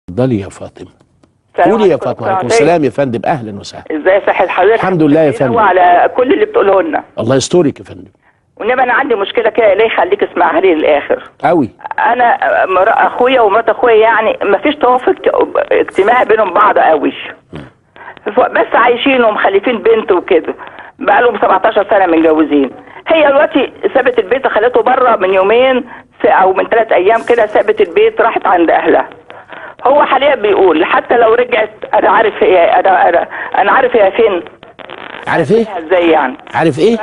اتفضلي يا فاطمه. قولي يا فاطمه. وعليكم السلام يا فندم، اهلا وسهلا. ازاي صحة حضرتك؟ الحمد لله يا فندم. وعلى كل اللي بتقوله لنا. الله يسترك يا فندم. وانما انا عندي مشكله كده، ليه يخليك اسمعها لي للاخر. قوي. انا اخويا ومرات اخويا يعني ما فيش توافق اجتماعي بينهم بعض قوي، بس عايشين ومخلفين بنت وكده، بقالهم 17 سنه متجوزين. هي دلوقتي سابت البيت وخلته بره من يومين او من 3 ايام كده، سابت البيت راحت عند اهلها. هو حاليا بيقول حتى لو رجعت انا عارف هي انا عارف هي فين. عارف ايه؟ ازاي يعني؟ عارف ايه؟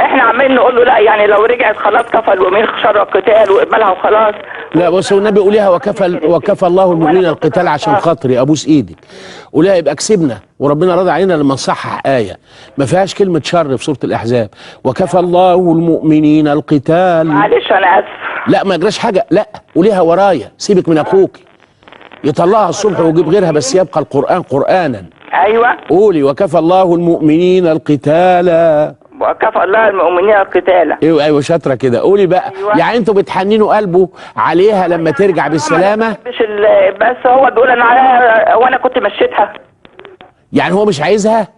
احنا عمالين نقول له لا، يعني لو رجعت خلاص كفى المؤمنين شر القتال واقبلها وخلاص. لا بص، والنبي قوليها وكفى الله المؤمنين القتال عشان خاطري ابوس ايدك. قوليها يبقى كسبنا، وربنا راضي علينا لما نصحح ايه ما فيهاش كلمه شر في سوره الاحزاب. وكفى الله المؤمنين القتال. معلش انا اسف. لا ما يجراش حاجه، لا قوليها ورايا، سيبك من اخوك يطلعها الصبح ويجيب غيرها، بس يبقى القران قرانا. ايوه قولي وكفى الله المؤمنين القتال. وكفى الله المؤمنين القتال. ايوه شاطره كده. قولي بقى. أيوة. يعني انتوا بتحننوا قلبه عليها لما ترجع بالسلامه؟ مش بس هو بيقول انا وانا كنت مشيتها. يعني هو مش عايزها؟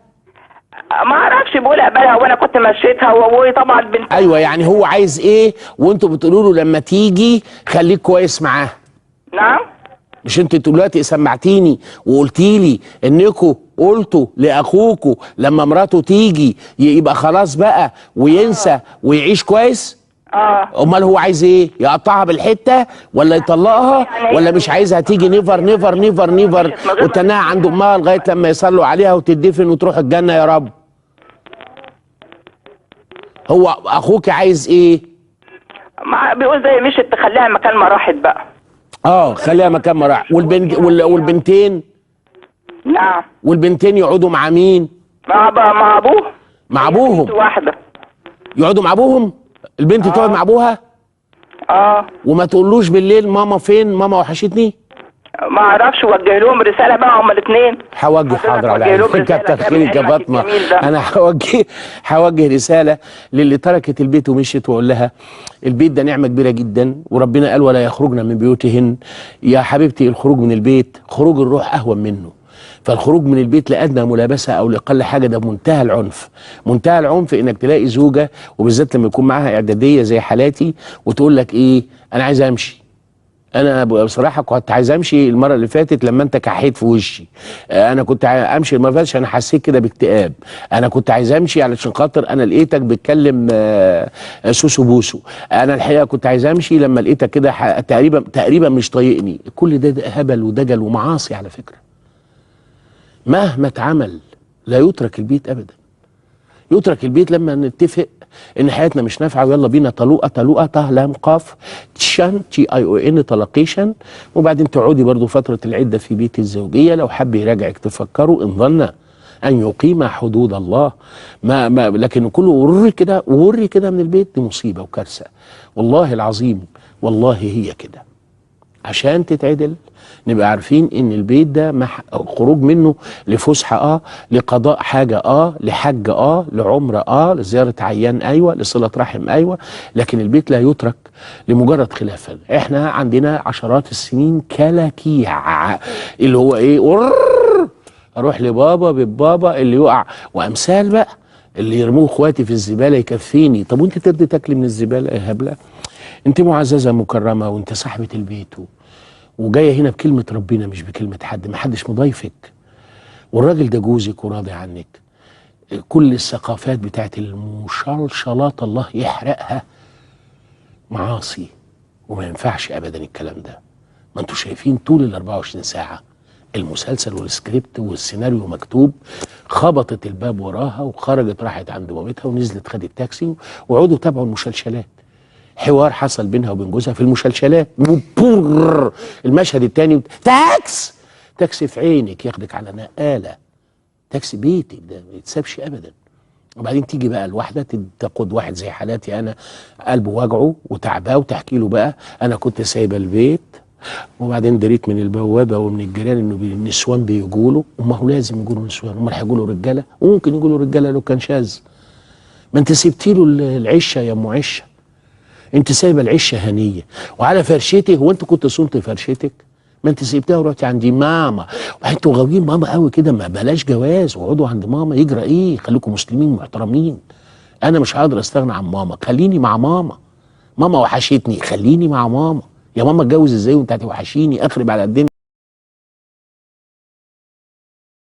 ما اعرفش، بيقول اقبلها وانا كنت مشيتها، وطبعا بنت. ايوه يعني هو عايز ايه وانتوا بتقولوا له لما تيجي خليك كويس معاه؟ نعم. مش انت دلوقتي سمعتيني وقلتي لي انكم قلتوا لاخوكوا لما مراته تيجي يبقى خلاص بقى وينسى ويعيش كويس؟ امال هو عايز ايه؟ يقطعها بالحته ولا يطلقها ولا مش عايزها تيجي نيفر نيفر نيفر نيفر وتناها عند امها لغايه لما يصلوا عليها وتدفن وتروح الجنه يا رب؟ هو اخوك عايز ايه؟ بيقول زي مشيت تخليها مكان ما راحت بقى. خليها مكان ما راح. والبنتين؟ نعم. والبنتين يقعدوا مع مين؟ مع ابوه. مع ابوهم؟ بنت واحده. يقعدوا مع ابوهم؟ البنت تقعد مع ابوها؟ وما تقولوش بالليل ماما فين؟ ماما وحشتني؟ ما اعرفش، وجه لهم رساله بقى هما الاثنين. هوجه، حاضر على عيني. كتر خيرك يا فاطمه. انا هوجه رساله للي تركت البيت ومشيت، واقول لها البيت ده نعمه كبيره جدا، وربنا قال ولا يخرجن من بيوتهن. يا حبيبتي الخروج من البيت خروج الروح اهون منه. فالخروج من البيت لأدنى ملابسه او لاقل حاجه ده منتهى العنف. منتهى العنف انك تلاقي زوجه، وبالذات لما يكون معاها اعداديه زي حالاتي، وتقول لك ايه؟ انا عايز امشي. انا بصراحه كنت عايز امشي المره اللي فاتت لما انت كحيت في وشي. انا كنت امشي المره اللي فاتت عشان حسيت كده باكتئاب. انا كنت عايز امشي علشان خاطر انا لقيتك بتكلم سوسو بوسو. انا الحقيقه كنت عايز امشي لما لقيتك كده تقريبا مش طايقني. كل ده هبل ودجل ومعاصي على فكره. مهما اتعمل لا يترك البيت ابدا. يترك البيت لما نتفق ان حياتنا مش نافعه ويلا بينا طلوقه لام قاف تشان تي اي او ان طلقيشن، وبعدين تقعدي برضو فتره العده في بيت الزوجيه. لو حب يراجعك تفكروا ان ظن ان يقيم حدود الله. لكن كله وري كده من البيت، دي مصيبه وكارثه والله العظيم. والله هي كده. عشان تتعدل نبقى عارفين ان البيت ده خروج منه لفسحه، لقضاء حاجه، لحج، لعمره، لزياره عيان، ايوه، لصله رحم، ايوه. لكن البيت لا يترك لمجرد خلافه. احنا عندنا عشرات السنين كلاكيع اللي هو ايه؟ اروح لبابا بالبابا اللي يقع، وامثال بقى اللي يرموه اخواتي في الزباله يكفيني. طب وانت ترضي تاكلي من الزباله يا هبله؟ انت معززه مكرمه وانت صاحبه البيت وجايه هنا بكلمه ربنا مش بكلمه حد. ما حدش مضايفك، والراجل ده جوزك وراضي عنك. كل الثقافات بتاعت المشلشلات الله يحرقها معاصي، وما ينفعش ابدا الكلام ده. ما انتوا شايفين طول ال 24 ساعه المسلسل والسكريبت والسيناريو مكتوب. خبطت الباب وراها وخرجت راحت عند مامتها ونزلت خدت تاكسي، وقعدوا تابعوا المسلسلات. حوار حصل بينها وبين جوزها في المسلسلات. المشهد الثاني تاكسي في عينك ياخدك على نقاله. تاكسي بيتك ده ما يتسابش ابدا. وبعدين تيجي بقى الواحده تاخد واحد زي حالاتي انا قلبه وجعه وتعباه، وتحكي له بقى انا كنت سايبه البيت وبعدين دريت من البوابه ومن الجيران انه النسوان بيجوا له. وما هو لازم يجوا له نسوان، امال هيجوا له رجاله؟ وممكن يجوا له رجاله لو كان شاذ. ما انت سبتي له العشه يا ام عشه. انت سايبه العشه هنيه وعلى فرشتك. هو انت كنت صنت فرشتك؟ ما انت سيبتها ورحتي عند ماما. انتوا غاويين ماما قوي كده، ما بلاش جواز واقعدوا عند ماما، يجرى ايه؟ خليكم مسلمين محترمين. انا مش هقدر استغنى عن ماما، خليني مع ماما. ماما وحشتني، خليني مع ماما. يا ماما اتجوز ازاي وانت هتوحشيني؟ اخرب على الدنيا.